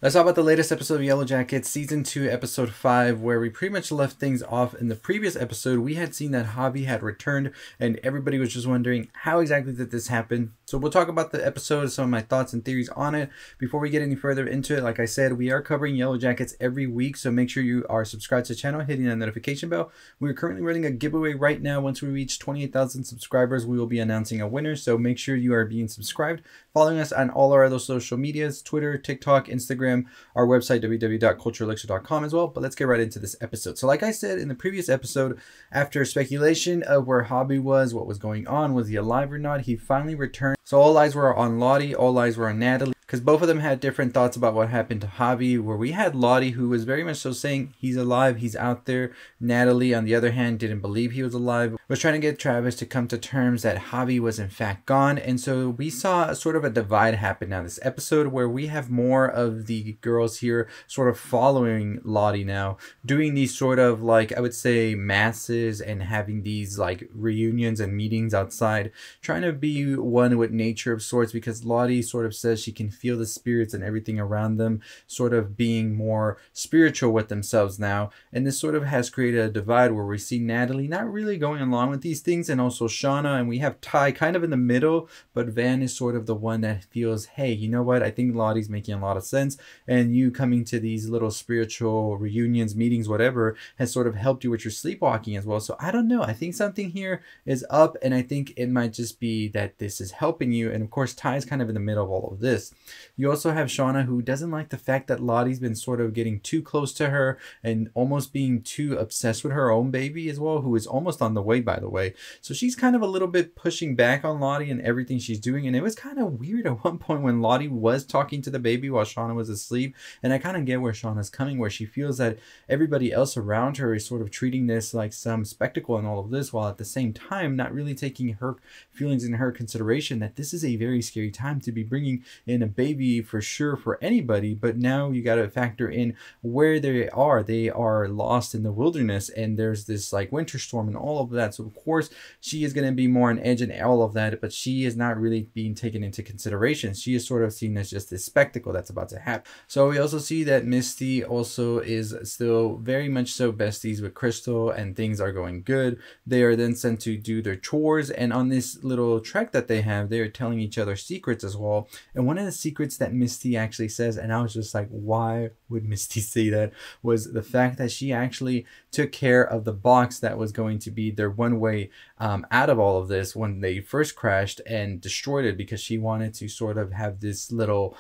Let's talk about the latest episode of Yellowjackets, Season 2, Episode 5, where we pretty much left things off. In the previous episode, we had seen that Javi had returned, and everybody was just wondering how exactly did this happen. So we'll talk about the episode, some of my thoughts and theories on it. Before we get any further into it, like I said, we are covering Yellowjackets every week, so make sure you are subscribed to the channel, hitting that notification bell. We're currently running a giveaway right now. Once we reach 28,000 subscribers, we will be announcing a winner, so make sure you are being subscribed, following us on all our other social medias, Twitter, TikTok, Instagram, our website www.cultureelixir.com as well. But let's get right into this episode. So like I said in the previous episode, after speculation of where Javi was, what was going on, was he alive or not, he finally returned. So all eyes were on Lottie, all eyes were on Natalie, because both of them had different thoughts about what happened to Javi, where we had Lottie, who was very much so saying he's alive, he's out there. Natalie, on the other hand, didn't believe he was alive, was trying to get Travis to come to terms that Javi was in fact gone. And so we saw a sort of a divide happen now this episode, where we have more of the girls here sort of following Lottie now, doing these sort of, like, I would say masses, and having these like reunions and meetings outside, trying to be one with nature of sorts, because Lottie sort of says she can feel the spirits and everything around them, sort of being more spiritual with themselves now. And this sort of has created a divide where we see Natalie not really going along with these things, and also Shauna, and we have Ty kind of in the middle, but Van is sort of the one that feels, hey, you know what, I think Lottie's making a lot of sense, and you coming to these little spiritual reunions, meetings, whatever, has sort of helped you with your sleepwalking as well. So I don't know, I think something here is up, and I think it might just be that this is helping you. And of course Ty's kind of in the middle of all of this. You also have Shauna, who doesn't like the fact that Lottie's been sort of getting too close to her and almost being too obsessed with her own baby as well, who is almost on the way, by the way. So she's kind of a little bit pushing back on Lottie and everything she's doing. And it was kind of weird at one point when Lottie was talking to the baby while Shauna was asleep. And I kind of get where Shauna's coming, where she feels that everybody else around her is sort of treating this like some spectacle and all of this, while at the same time not really taking her feelings in her consideration, that this is a very scary time to be bringing in a baby for sure for anybody. But now you got to factor in where they are lost in the wilderness, and there's this like winter storm and all of that. So of course she is going to be more on edge and all of that, but she is not really being taken into consideration. She is sort of seen as just this spectacle that's about to happen. So we also see that Misty also is still very much so besties with Crystal, and things are going good. They are then sent to do their chores, and on this little trek that they have, they are telling each other secrets as well. And one of the secrets that Misty actually says, and I was just like, why would Misty say that, was the fact that she actually took care of the box that was going to be their one way out of all of this when they first crashed, and destroyed it because she wanted to sort of have this little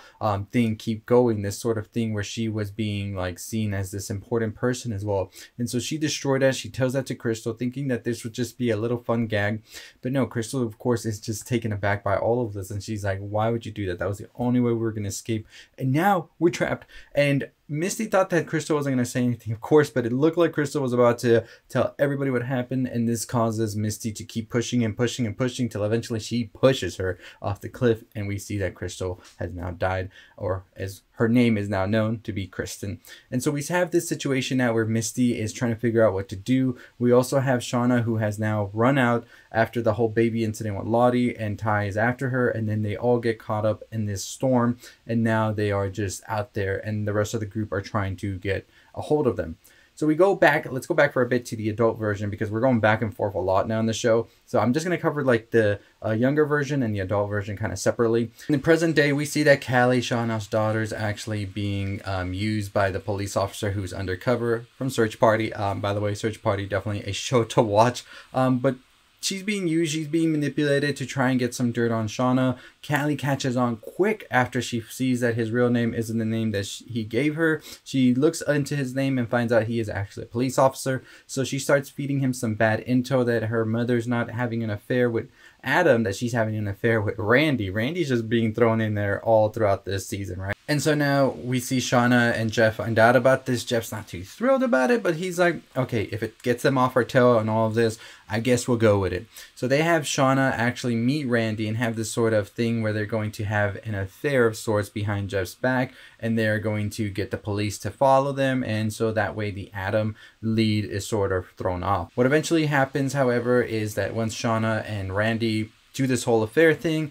thing keep going, this sort of thing where she was being like seen as this important person as well. And so she destroyed that. She tells that to Crystal, thinking that this would just be a little fun gag, but no, Crystal of course is just taken aback by all of this, and she's like, why would you do that? That was the only way we were going to escape, and now we're trapped. And Misty thought that Crystal wasn't going to say anything, of course, but it looked like Crystal was about to tell everybody what happened, and this causes Misty to keep pushing and pushing and pushing till eventually she pushes her off the cliff, and we see that Crystal has now died, or as her name is now known to be Kristen. And so we have this situation now where Misty is trying to figure out what to do. We also have Shauna, who has now run out after the whole baby incident with Lottie, and Ty is after her, and then they all get caught up in this storm, and now they are just out there, and the rest of the group are trying to get a hold of them. So we go back, let's go back for a bit to the adult version, because we're going back and forth a lot now in the show. So I'm just going to cover like the younger version and the adult version kind of separately. In the present day, we see that Callie, Shauna's daughter, is actually being used by the police officer who's undercover from Search Party. By the way, Search Party, definitely a show to watch. But she's being used, she's being manipulated to try and get some dirt on Shauna. Callie catches on quick after she sees that his real name isn't the name that he gave her. She looks into his name and finds out he is actually a police officer. So she starts feeding him some bad intel that her mother's not having an affair with Adam, that she's having an affair with Randy. Randy's just being thrown in there all throughout this season, right? And so now we see Shauna and Jeff find out about this. Jeff's not too thrilled about it, but he's like, okay, if it gets them off our tail and all of this, I guess we'll go with it. So they have Shauna actually meet Randy and have this sort of thing where they're going to have an affair of sorts behind Jeff's back, and they're going to get the police to follow them, and so that way the Adam lead is sort of thrown off. What eventually happens, however, is that once Shauna and Randy do this whole affair thing,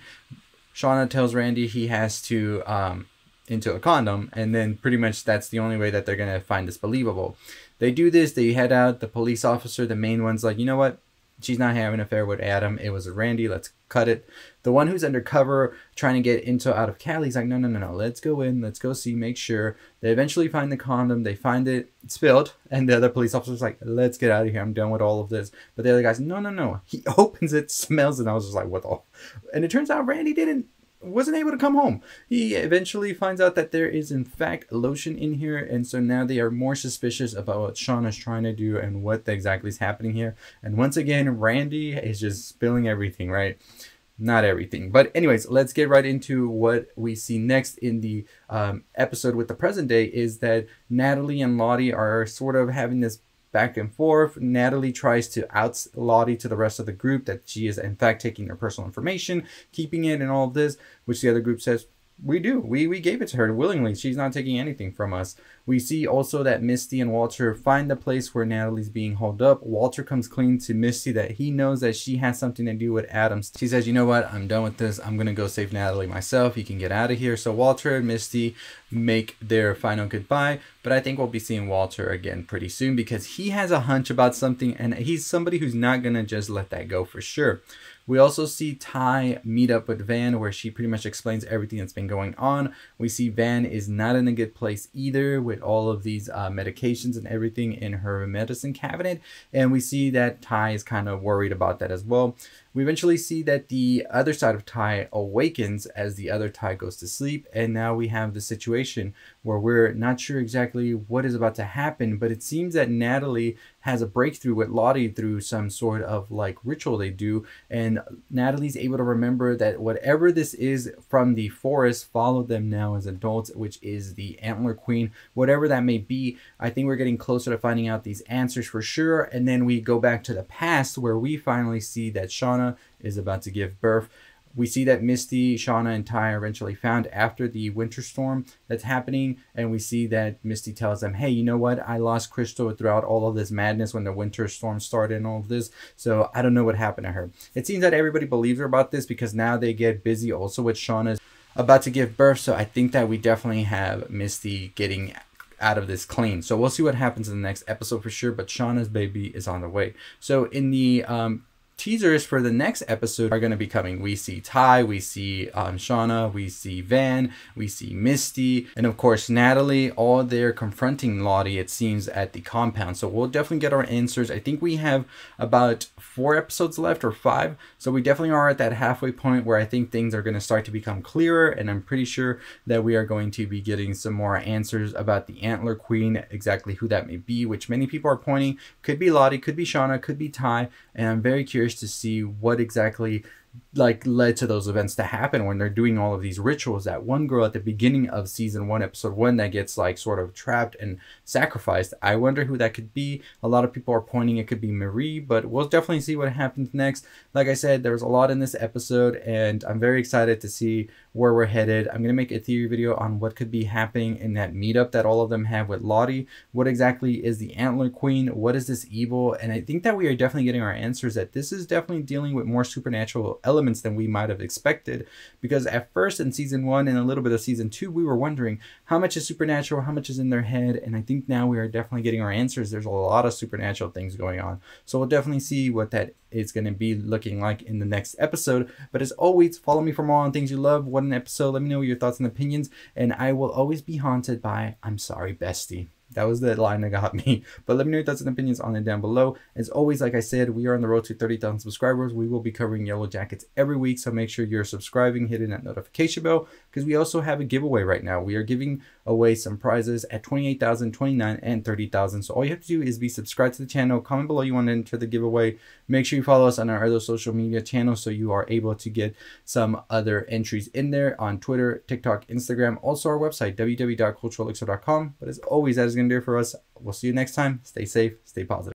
Shauna tells Randy he has to into a condom, and then pretty much that's the only way that they're gonna find this believable. They do this, they head out, the police officer, the main one's like, you know what, she's not having an affair with Adam, it was Randy, let's cut it. The one who's undercover trying to get into out of Cali's like, no, let's go in, let's go see, make sure. They eventually find the condom, they find it spilled, and the other police officer's like, let's get out of here, I'm done with all of this. But the other guy's, no, he opens it, smells it, and I was just like, what the? And it turns out Randy wasn't able to come home. He eventually finds out that there is in fact lotion in here, and so now they are more suspicious about what Shauna's trying to do and what exactly is happening here. And once again, Randy is just spilling everything, right? Not everything, but anyways, let's get right into what we see next in the episode with the present day. Is that Natalie and Lottie are sort of having this back and forth. Natalie tries to out Lottie to the rest of the group that she is in fact taking their personal information, keeping it and all of this, which the other group says, we gave it to her willingly. She's not taking anything from us. We see also that Misty and Walter find the place where Natalie's being held up. Walter comes clean to Misty that he knows that she has something to do with Adam. She says, you know what, I'm done with this. I'm going to go save Natalie myself. You can get out of here. So Walter and Misty make their final goodbye. But I think we'll be seeing Walter again pretty soon because he has a hunch about something and he's somebody who's not going to just let that go for sure. We also see Ty meet up with Van where she pretty much explains everything that's been going on. We see Van is not in a good place either with all of these medications and everything in her medicine cabinet. And we see that Ty is kind of worried about that as well. We eventually see that the other side of Ty awakens as the other Ty goes to sleep. And now we have the situation where we're not sure exactly what is about to happen. But it seems that Natalie has a breakthrough with Lottie through some sort of like ritual they do. And Natalie's able to remember that whatever this is from the forest followed them now as adults, which is the Antler Queen. Whatever that may be, I think we're getting closer to finding out these answers for sure. And then we go back to the past where we finally see that Shauna is about to give birth. We see that Misty, Shauna, and Ty are eventually found after the winter storm that's happening. And we see that Misty tells them, hey, you know what? I lost Crystal throughout all of this madness when the winter storm started and all of this. So I don't know what happened to her. It seems that everybody believes her about this because now they get busy also with Shauna's about to give birth. So I think that we definitely have Misty getting out of this clean. So we'll see what happens in the next episode for sure. But Shauna's baby is on the way. So in the teasers for the next episode are going to be coming. We see Ty, we see Shauna, we see Van, we see Misty, and of course Natalie. All they're confronting Lottie, it seems, at the compound. So we'll definitely get our answers. I think we have about 4 episodes left or 5. So we definitely are at that halfway point where I think things are going to start to become clearer. And I'm pretty sure that we are going to be getting some more answers about the Antler Queen, exactly who that may be, which many people are pointing. Could be Lottie, could be Shauna, could be Ty. And I'm very curious to see what exactly like led to those events to happen when they're doing all of these rituals. That one girl at the beginning of season 1, episode 1, that gets like sort of trapped and sacrificed. I wonder who that could be. A lot of people are pointing it could be Marie, but we'll definitely see what happens next. Like I said, there was a lot in this episode and I'm very excited to see where we're headed. I'm going to make a theory video on what could be happening in that meetup that all of them have with Lottie. What exactly is the Antler Queen? What is this evil? And I think that we are definitely getting our answers, that this is definitely dealing with more supernatural elements than we might have expected. Because at first in season 1 and a little bit of season 2, we were wondering how much is supernatural, how much is in their head. And I think now we are definitely getting our answers. There's a lot of supernatural things going on. So we'll definitely see what that is going to be looking like in the next episode. But as always, follow me for more on things you love. What an episode. Let me know your thoughts and opinions. And I will always be haunted by I'm sorry, bestie. That was the line that got me. But let me know your thoughts and opinions on it down below. As always, like I said, we are on the road to 30,000 subscribers. We will be covering Yellowjackets every week. So make sure you're subscribing, hitting that notification bell, because we also have a giveaway right now. We are giving away some prizes at 28,000, 29, and 30,000. So all you have to do is be subscribed to the channel. Comment below you want to enter the giveaway. Make sure you follow us on our other social media channels so you are able to get some other entries in there on Twitter, TikTok, Instagram. Also our website, www.culturalelixir.com. But as always, that is going to do it for us. We'll see you next time. Stay safe, stay positive.